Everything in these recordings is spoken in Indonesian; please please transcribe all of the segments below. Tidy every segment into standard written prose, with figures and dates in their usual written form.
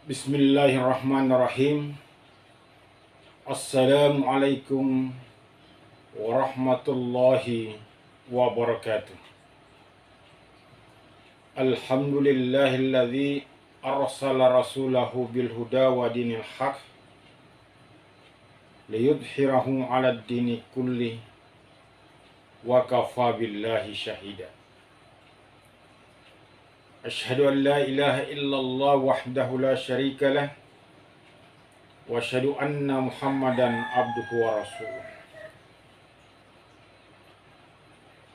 Bismillahirrahmanirrahim. Assalamualaikum warahmatullahi wabarakatuh. Alhamdulillahilladzi arsala rasulahu bil huda wa dinil haq liyudhhirahu 'alad dini kulli wa kafa billahi syahida. Asyhadu an la ilaha illallah wahdahu la syarika lah wa asyhadu anna Muhammadan abduhu wa rasuluh.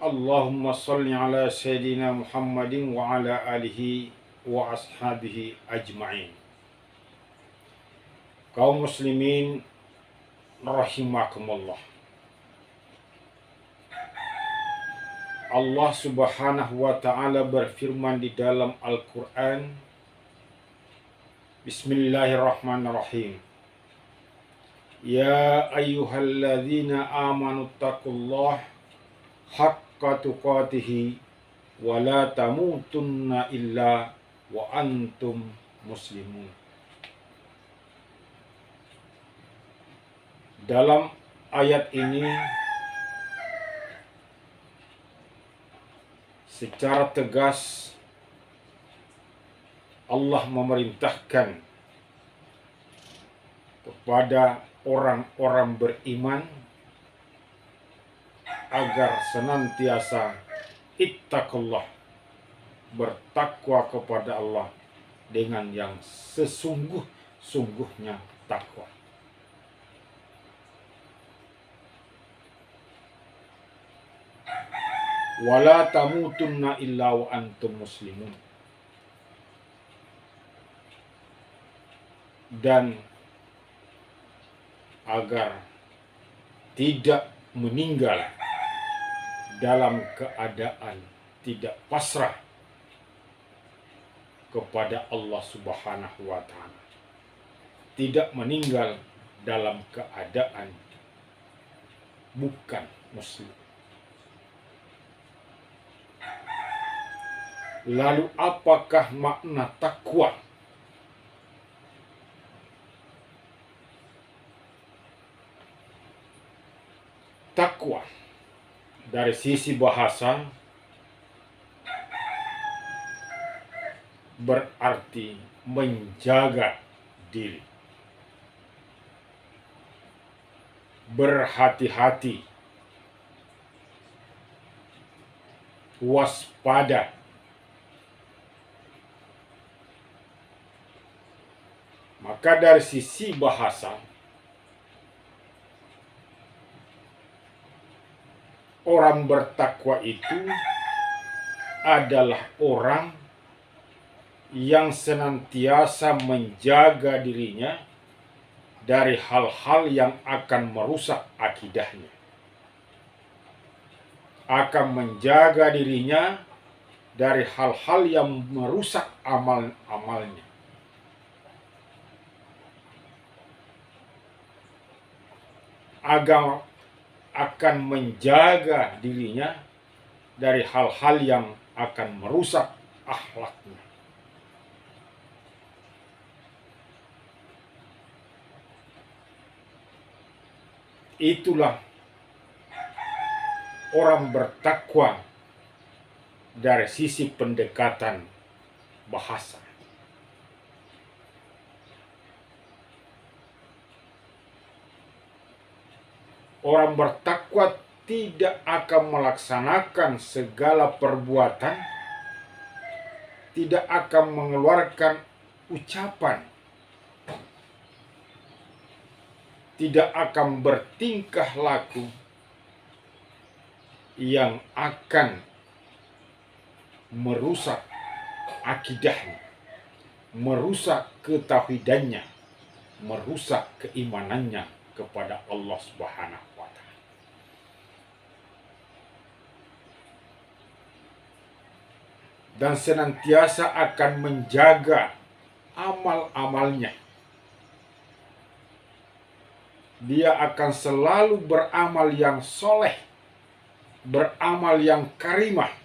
Allahumma salli ala sayyidina Muhammadin wa ala alihi wa ashabihi ajma'in. Kaum muslimin rahimakumullah. Allah Subhanahu wa ta'ala berfirman di dalam Al-Quran, Bismillahirrahmanirrahim. Ya ayyuhalladzina amanu taqullah haqqa tuqatihi wa la tamutunna illa wa antum muslimun. Dalam ayat ini secara tegas Allah memerintahkan kepada orang-orang beriman agar senantiasa ittaqullah, bertakwa kepada Allah dengan yang sesungguh-sungguhnya takwa. Wala tamutunna illa wa antum muslimun. Dan agar tidak meninggal dalam keadaan tidak pasrah kepada Allah Subhanahu wa ta'ala. Tidak meninggal dalam keadaan bukan muslim. Lalu apakah makna takwa? Takwa dari sisi bahasa berarti menjaga diri, berhati-hati, waspada. Maka dari sisi bahasa, orang bertakwa itu adalah orang yang senantiasa menjaga dirinya dari hal-hal yang akan merusak akidahnya, akan menjaga dirinya dari hal-hal yang merusak amal-amalnya, akan menjaga dirinya dari hal-hal yang akan merusak akhlaknya. Itulah orang bertakwa dari sisi pendekatan bahasa. Orang bertakwa tidak akan melaksanakan segala perbuatan, tidak akan mengeluarkan ucapan, tidak akan bertingkah laku yang akan merusak akidahnya, merusak ketauhidannya, merusak keimanannya kepada Allah Subhanahu wa ta'ala. Dan senantiasa akan menjaga amal-amalnya. Dia akan selalu beramal yang soleh, beramal yang karimah,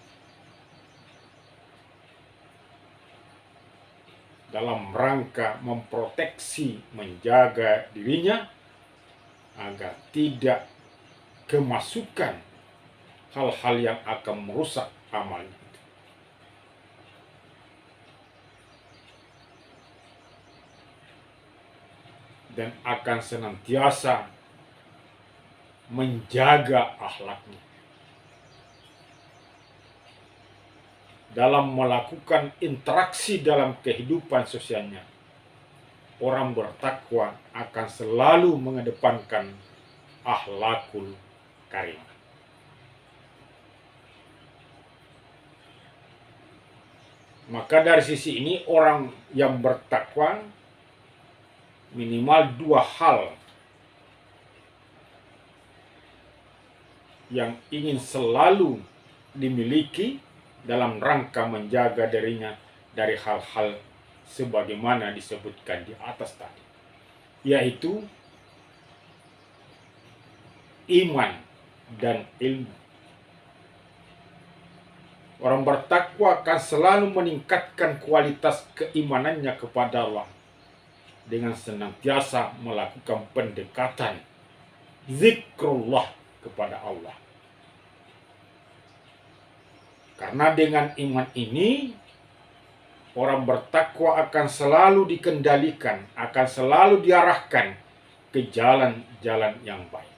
dalam rangka memproteksi, menjaga dirinya agar tidak kemasukan hal-hal yang akan merusak amalnya. Dan akan senantiasa menjaga akhlaknya dalam melakukan interaksi dalam kehidupan sosialnya. Orang bertakwa akan selalu mengedepankan akhlakul karimah. Maka dari sisi ini orang yang bertakwa minimal dua hal yang ingin selalu dimiliki dalam rangka menjaga dirinya dari hal-hal sebagaimana disebutkan di atas tadi, yaitu iman dan ilmu. Orang bertakwa akan selalu meningkatkan kualitas keimanannya kepada Allah dengan senantiasa melakukan pendekatan zikrullah kepada Allah. Karena dengan iman ini, orang bertakwa akan selalu dikendalikan, akan selalu diarahkan ke jalan-jalan yang baik.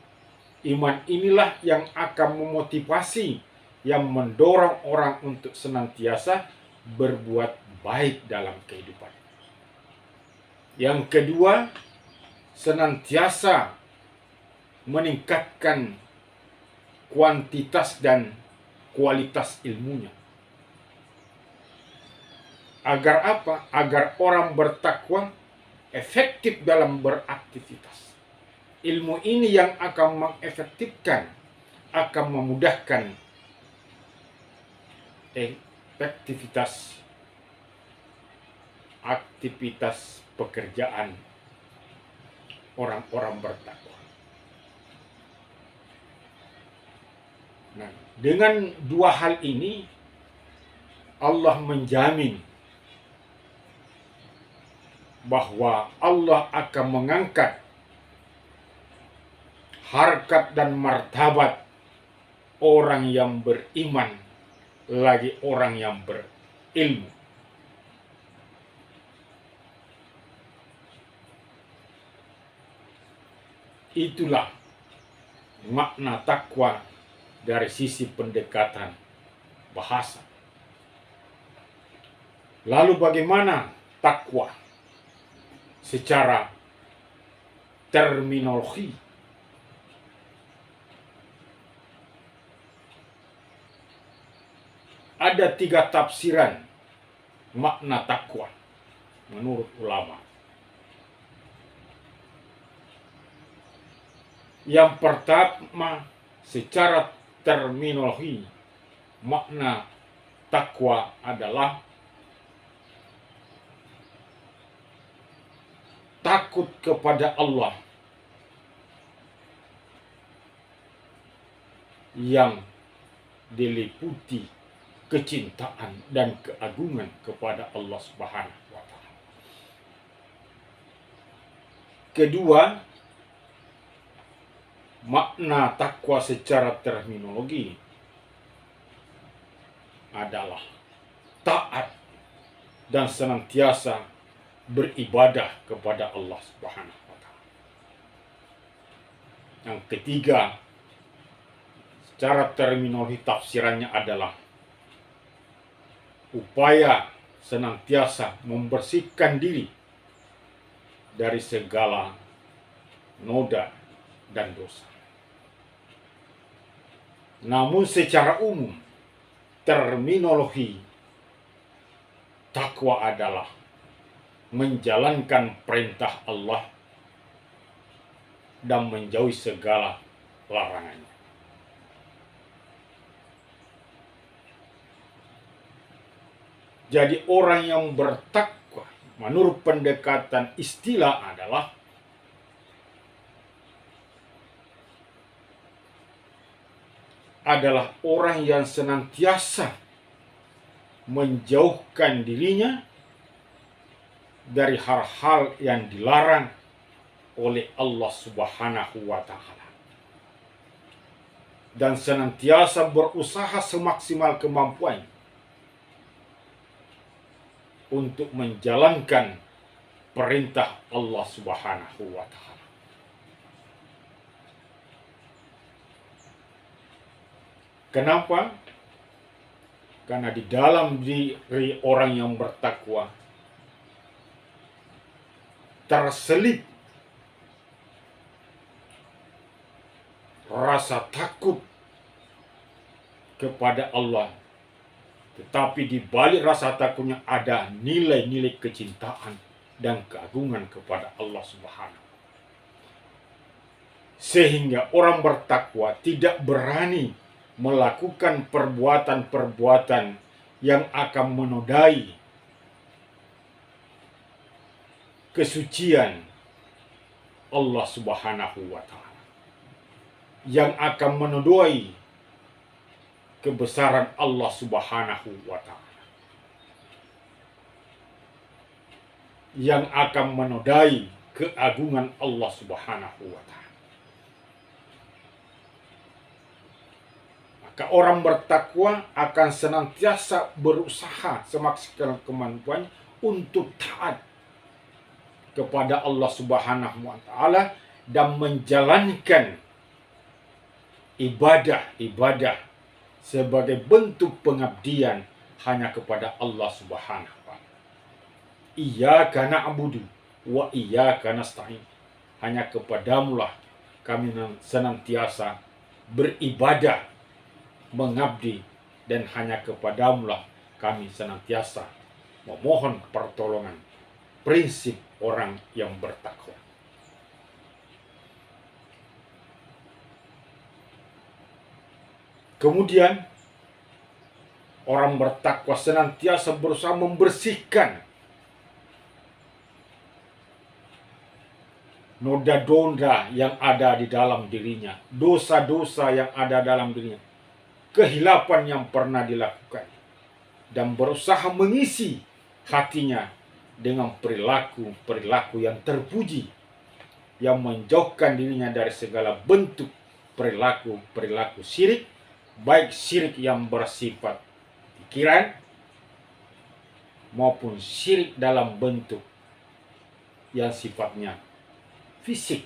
Iman inilah yang akan memotivasi, yang mendorong orang untuk senantiasa berbuat baik dalam kehidupan. Yang kedua, senantiasa meningkatkan kuantitas dan kualitas ilmunya. Agar apa? Agar orang bertakwa efektif dalam beraktivitas. Ilmu ini yang akan mengefektifkan, akan memudahkan aktivitas pekerjaan orang-orang bertakwa. Nah, dengan dua hal ini Allah menjamin bahwa Allah akan mengangkat harkat dan martabat orang yang beriman, lagi orang yang berilmu. Itulah makna takwa dari sisi pendekatan bahasa. Lalu bagaimana takwa secara terminologi? Ada 3 tafsiran makna takwa menurut ulama. Yang pertama, secara terminologi, makna takwa adalah takut kepada Allah yang diliputi kecintaan dan keagungan kepada Allah Subhanahu wa Ta'ala. Kedua, makna takwa secara terminologi adalah taat dan senantiasa beribadah kepada Allah Subhanahu wa Ta'ala. Yang ketiga, secara terminologi tafsirannya adalah upaya senantiasa membersihkan diri dari segala noda dan dosa. Namun secara umum, terminologi takwa adalah menjalankan perintah Allah dan menjauhi segala larangannya. Jadi orang yang bertakwa menurut pendekatan istilah adalah orang yang senantiasa menjauhkan dirinya dari hal-hal yang dilarang oleh Allah Subhanahu wa Ta'ala, dan senantiasa berusaha semaksimal kemampuan untuk menjalankan perintah Allah Subhanahu wa Ta'ala. Kenapa? Karena di dalam diri orang yang bertakwa terselip rasa takut kepada Allah, tetapi di balik rasa takutnya ada nilai-nilai kecintaan dan keagungan kepada Allah Subhanahu. Sehingga orang bertakwa tidak berani melakukan perbuatan-perbuatan yang akan menodai kesucian Allah Subhanahu wa Ta'ala, yang akan menodai kebesaran Allah Subhanahu wa Ta'ala, yang akan menodai keagungan Allah Subhanahu wa Ta'ala. Maka orang bertakwa akan senantiasa berusaha semaksimal kemampuan untuk taat kepada Allah Subhanahu wa Ta'ala dan menjalankan ibadah-ibadah sebagai bentuk pengabdian hanya kepada Allah Subhanahu wa Ta'ala. Iyyaka na'budu wa iyyaka nasta'in. Hanya kepadamulah kami senantiasa beribadah, mengabdi, dan hanya kepadamulah kami senantiasa memohon pertolongan. Prinsip orang yang bertakwa. Kemudian orang bertakwa senantiasa berusaha membersihkan noda-noda yang ada di dalam dirinya, dosa-dosa yang ada dalam dirinya, kehilapan yang pernah dilakukan, dan berusaha mengisi hatinya dengan perilaku-perilaku yang terpuji, yang menjauhkan dirinya dari segala bentuk perilaku-perilaku syirik, baik syirik yang bersifat pikiran maupun syirik dalam bentuk yang sifatnya fisik.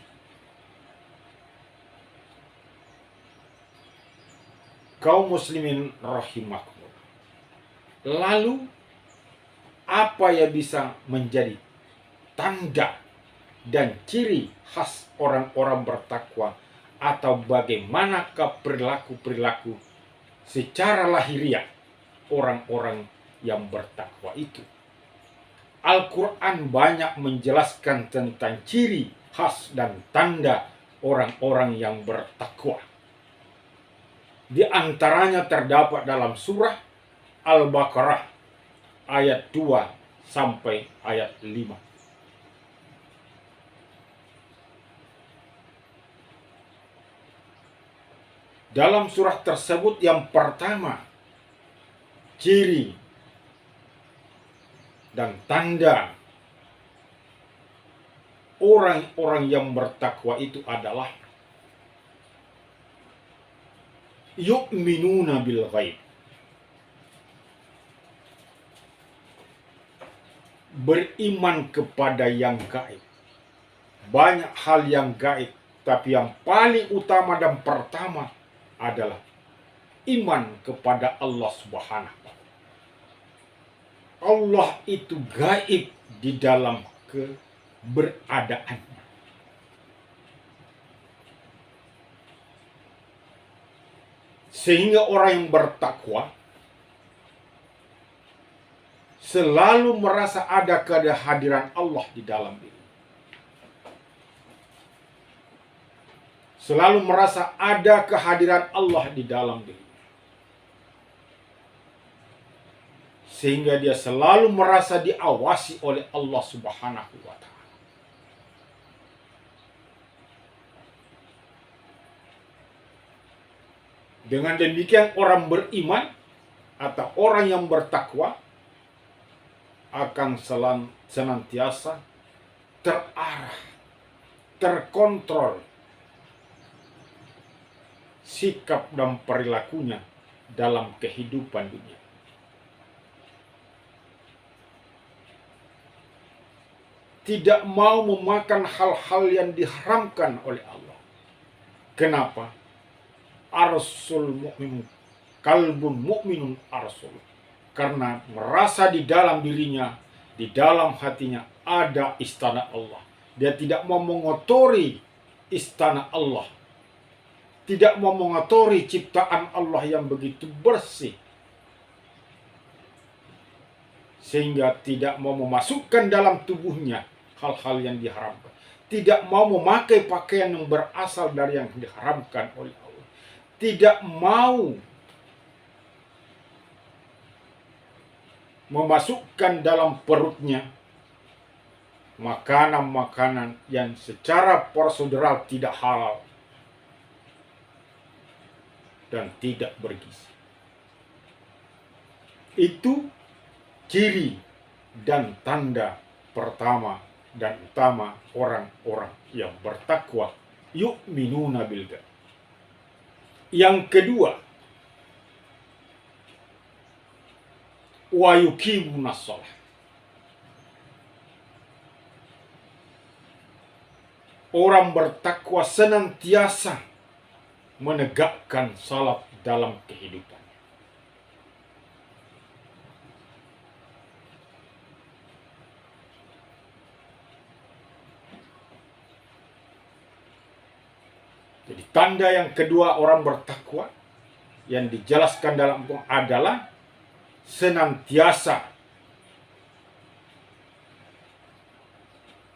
Kaum muslimin rahimakumullah. Lalu apa yang bisa menjadi tanda dan ciri khas orang-orang bertakwa, atau bagaimanakah perilaku-perilaku secara lahiriah orang-orang yang bertakwa itu? Al-Quran banyak menjelaskan tentang ciri khas dan tanda orang-orang yang bertakwa. Di antaranya terdapat dalam surah Al-Baqarah ayat 2 sampai ayat 5. Dalam surah tersebut yang pertama, ciri dan tanda orang-orang yang bertakwa itu adalah yu'minuna bil ghaib. Beriman kepada yang gaib. Banyak hal yang gaib, tapi yang paling utama dan pertama adalah iman kepada Allah Subhanahu wa Ta'ala. Allah itu gaib di dalam keberadaannya. Sehingga orang yang bertakwa selalu merasa ada kehadiran Allah di dalam diri. Selalu merasa ada kehadiran Allah di dalam diri. Sehingga dia selalu merasa diawasi oleh Allah Subhanahu wa Ta'ala. Dengan demikian orang beriman atau orang yang bertakwa akan senantiasa terarah, terkontrol sikap dan perilakunya dalam kehidupan dunia. Tidak mau memakan hal-hal yang diharamkan oleh Allah. Kenapa? Arsul mu'min, kalbun mu'minun arsul. Karena merasa di dalam dirinya, di dalam hatinya ada istana Allah. Dia tidak mau mengotori istana Allah. Tidak mau mengotori ciptaan Allah yang begitu bersih. Sehingga tidak mau memasukkan dalam tubuhnya hal-hal yang diharamkan. Tidak mau memakai pakaian yang berasal dari yang diharamkan oleh Allah. Tidak mau memasukkan dalam perutnya makanan-makanan yang secara prosedural tidak halal dan tidak bergizi. Itu ciri dan tanda pertama dan utama orang-orang yang bertakwa, yu'minuna bil ghaib. Yang kedua, wa yuqimunas shalah. Orang bertakwa senantiasa menegakkan salat dalam kehidupan. Jadi tanda yang kedua orang bertakwa yang dijelaskan dalam adalah senantiasa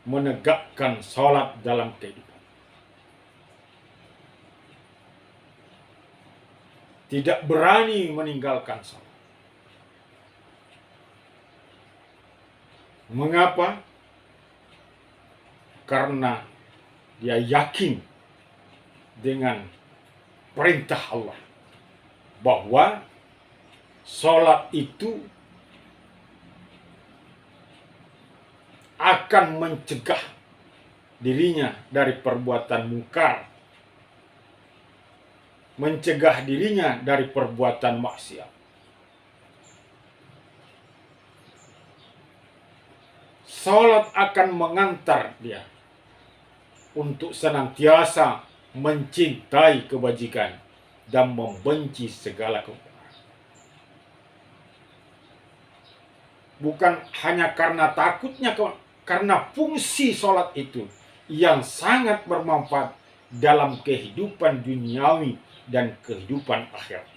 menegakkan salat dalam kehidupan. Tidak berani meninggalkan salat. Mengapa? Karena dia yakin dengan perintah Allah bahwa salat itu akan mencegah dirinya dari perbuatan mungkar, mencegah dirinya dari perbuatan maksiat. Salat akan mengantar dia untuk senantiasa mencintai kebajikan dan membenci segala kemungkaran. Bukan hanya karena takutnya, karena fungsi salat itu yang sangat bermanfaat dalam kehidupan duniawi dan kehidupan akhirat.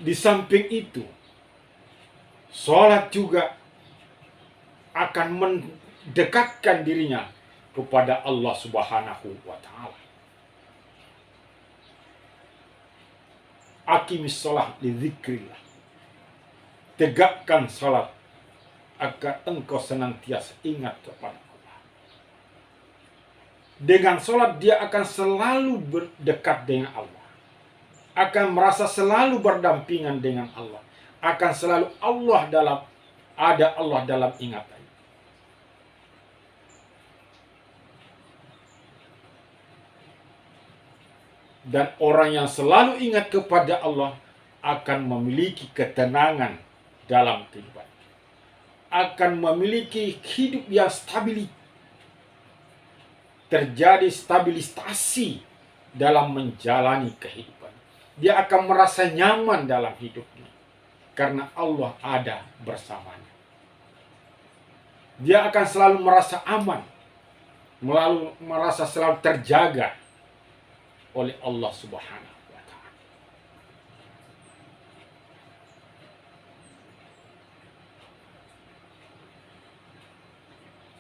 Di samping itu, salat juga akan mendekatkan dirinya kepada Allah Subhanahu wa taala. Aqimis shalah li dzikrillah. Tegakkan salat agar engkau senantiasa ingat kepada Allah. Dengan salat dia akan selalu berdekat dengan Allah. Akan merasa selalu berdampingan dengan Allah. Akan selalu ada Allah dalam ingatan. Dan orang yang selalu ingat kepada Allah akan memiliki ketenangan dalam kehidupan. Akan memiliki hidup yang stabil. Terjadi stabilisasi dalam menjalani kehidupan. Dia akan merasa nyaman dalam hidupnya. Karena Allah ada bersamanya. Dia akan selalu merasa aman. Merasa selalu terjaga oleh Allah Subhanahu wa taala.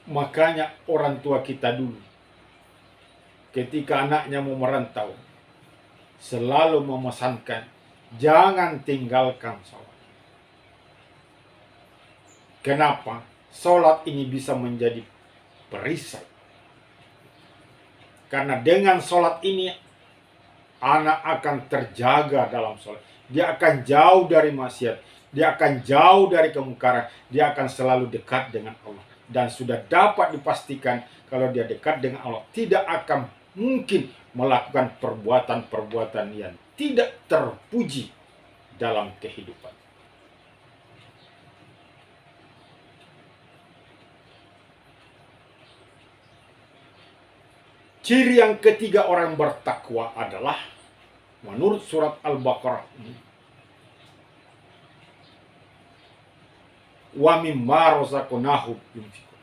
Makanya orang tua kita dulu ketika anaknya mau merantau selalu memesankan jangan tinggalkan salat. Kenapa? Salat ini bisa menjadi perisai. Karena dengan salat ini Anak akan terjaga dalam sholat. Dia akan jauh dari maksiat. Dia akan jauh dari kemungkaran. Dia akan selalu dekat dengan Allah. Dan sudah dapat dipastikan kalau dia dekat dengan Allah, tidak akan mungkin melakukan perbuatan-perbuatan yang tidak terpuji dalam kehidupan. Ciri yang ketiga orang bertakwa adalah menurut surat Al-Baqarah, wa mimma razaqnahum yunfiqun.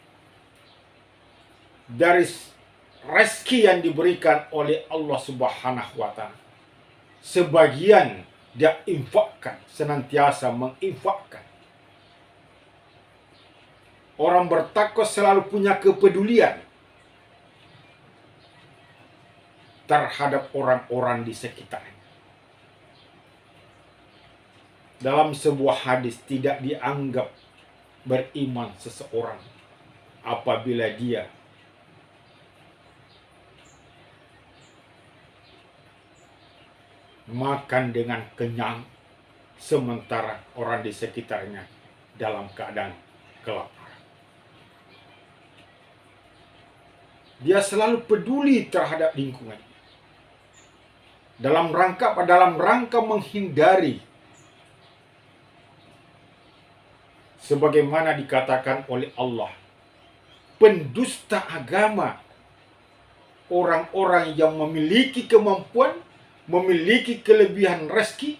Dari rezeki yang diberikan oleh Allah Subhanahu wa taala, sebagian dia infakkan, senantiasa menginfakkan. Orang bertakwa selalu punya kepedulian terhadap orang-orang di sekitarnya. Dalam sebuah hadis, tidak dianggap beriman seseorang apabila dia makan dengan kenyang sementara orang di sekitarnya dalam keadaan kelaparan. Dia selalu peduli terhadap lingkungan. Dalam rangka menghindari, sebagaimana dikatakan oleh Allah, pendusta agama, orang-orang yang memiliki kemampuan, memiliki kelebihan rezeki,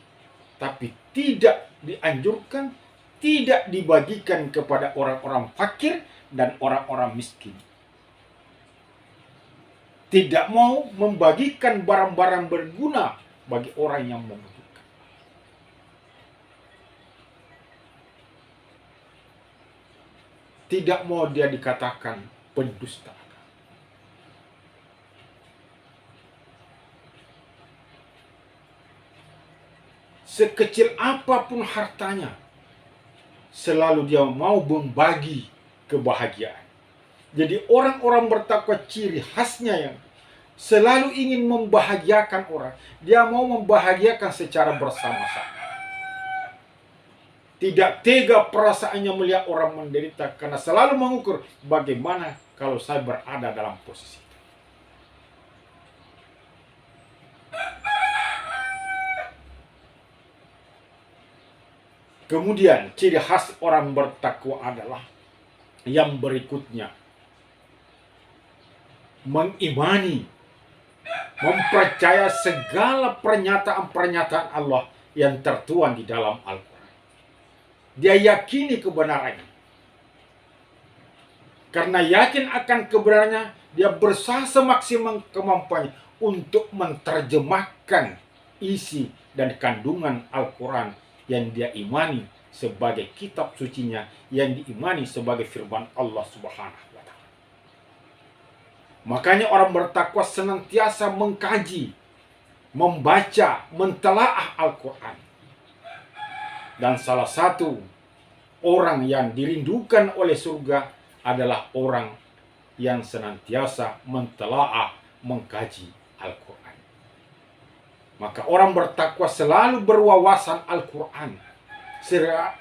tapi tidak dianjurkan, tidak dibagikan kepada orang-orang fakir dan orang-orang miskin. Tidak mau membagikan barang-barang berguna bagi orang yang membutuhkan. Tidak mau dia dikatakan pendusta agama. Sekecil apapun hartanya, selalu dia mau membagi kebahagiaan. Jadi orang-orang bertakwa ciri khasnya yang selalu ingin membahagiakan orang. Dia mau membahagiakan secara bersama-sama. Tidak tega perasaannya melihat orang menderita, karena selalu mengukur bagaimana kalau saya berada dalam posisi itu. Kemudian ciri khas orang bertakwa adalah yang berikutnya, mengimani, mempercaya segala pernyataan-pernyataan Allah yang tertuang di dalam Al-Quran. Dia yakini kebenarannya. Karena yakin akan kebenarannya, dia berusaha semaksimal kemampuannya untuk menerjemahkan isi dan kandungan Al-Quran yang dia imani sebagai kitab sucinya, yang diimani sebagai firman Allah Subhanahu wa taala. Makanya orang bertakwa senantiasa mengkaji, membaca, mentelaah Al-Quran. Dan salah satu orang yang dirindukan oleh surga adalah orang yang senantiasa mentelaah, mengkaji Al-Quran. Maka orang bertakwa selalu berwawasan Al-Quran,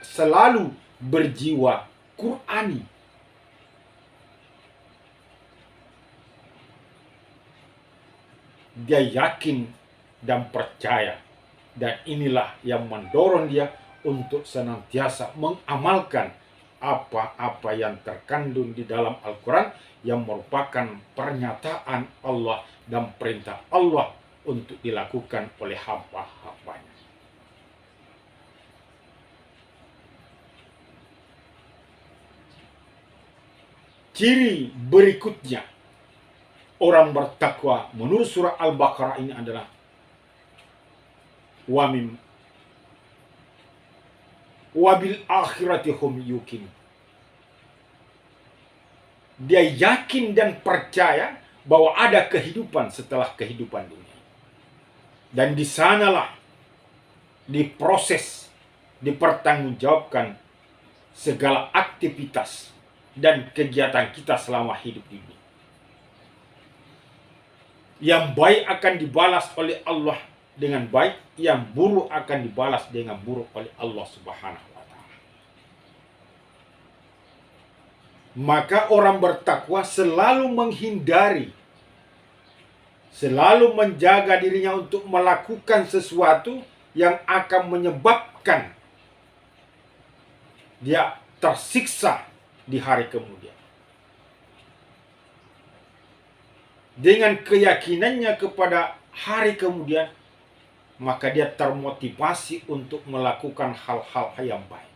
selalu berjiwa Qurani. Dia yakin dan percaya, dan inilah yang mendorong dia untuk senantiasa mengamalkan apa-apa yang terkandung di dalam Al-Quran yang merupakan pernyataan Allah dan perintah Allah untuk dilakukan oleh hamba-hambanya. Ciri berikutnya orang bertakwa menurut surah Al-Baqarah ini adalah wabil akhirati hum yuqin. Dia yakin dan percaya bahwa ada kehidupan setelah kehidupan dunia. Dan di sanalah diproses, dipertanggungjawabkan segala aktivitas dan kegiatan kita selama hidup ini. Yang baik akan dibalas oleh Allah dengan baik, yang buruk akan dibalas dengan buruk oleh Allah Subhanahu wa taala. Maka orang bertakwa selalu menghindari, selalu menjaga dirinya untuk melakukan sesuatu yang akan menyebabkan dia tersiksa di hari kemudian. Dengan keyakinannya kepada hari kemudian, maka dia termotivasi untuk melakukan hal-hal yang baik,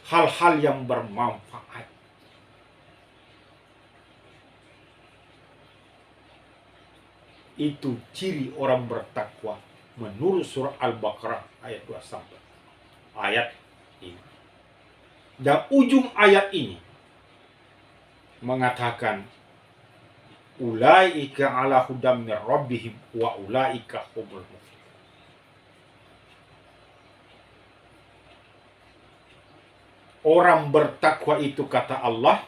hal-hal yang bermanfaat. Itu ciri orang bertakwa menurut surah Al-Baqarah ayat 2 ayat ini. Dan ujung ayat ini mengatakan ulaika ala hudam min rabbihim wa ulaika humul muflihun. Orang bertakwa itu, kata Allah,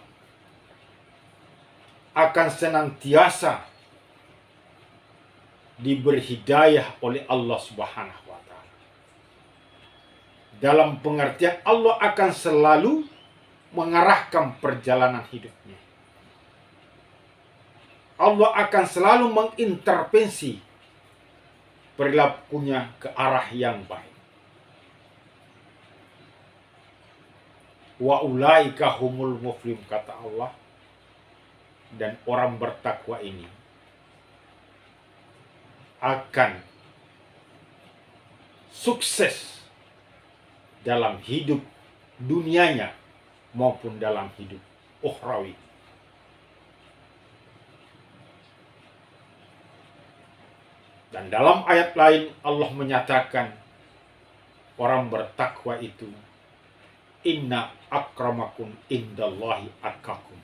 akan senantiasa diberi hidayah oleh Allah Subhanahu wa taala. Dalam pengertian Allah akan selalu mengarahkan perjalanan hidupnya. Allah akan selalu mengintervensi perilakunya ke arah yang baik. Wa ulaika humul muflihun, kata Allah. Dan orang bertakwa ini akan sukses dalam hidup dunianya maupun dalam hidup ukhrawi. Dan dalam ayat lain Allah menyatakan orang bertakwa itu inna akramakum indallahi atqakum.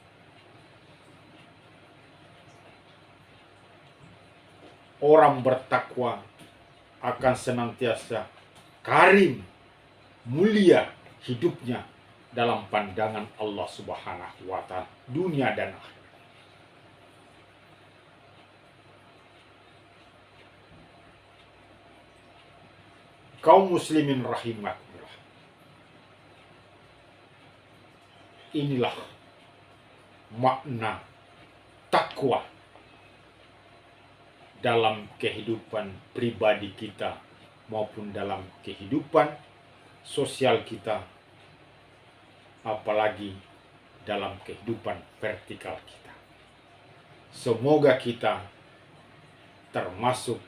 Orang bertakwa akan senantiasa karim, mulia hidupnya dalam pandangan Allah Subhanahu wa taala, dunia dan akhirat. Kaum muslimin rahimakumullah. Inilah makna takwa dalam kehidupan pribadi kita maupun dalam kehidupan sosial kita, apalagi dalam kehidupan vertikal kita. Semoga kita termasuk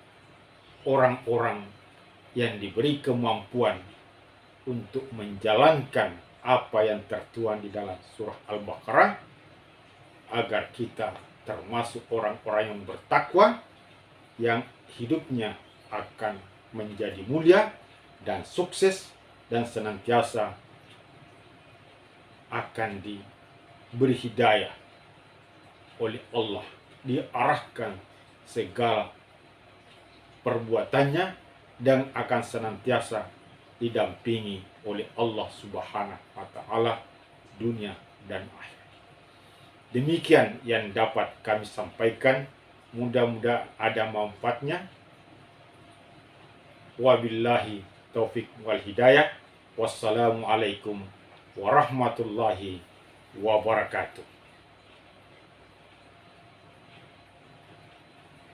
orang-orang yang diberi kemampuan untuk menjalankan apa yang tertuang di dalam surah Al-Baqarah, agar kita termasuk orang-orang yang bertakwa, yang hidupnya akan menjadi mulia dan sukses dan senantiasa akan diberi hidayah oleh Allah, diarahkan segala perbuatannya dan akan senantiasa didampingi oleh Allah Subhanahu wa taala dunia dan akhirat. Demikian yang dapat kami sampaikan. Mudah-mudahan ada manfaatnya. Wabillahi taufik wal hidayah. Wassalamualaikum warahmatullahi wabarakatuh.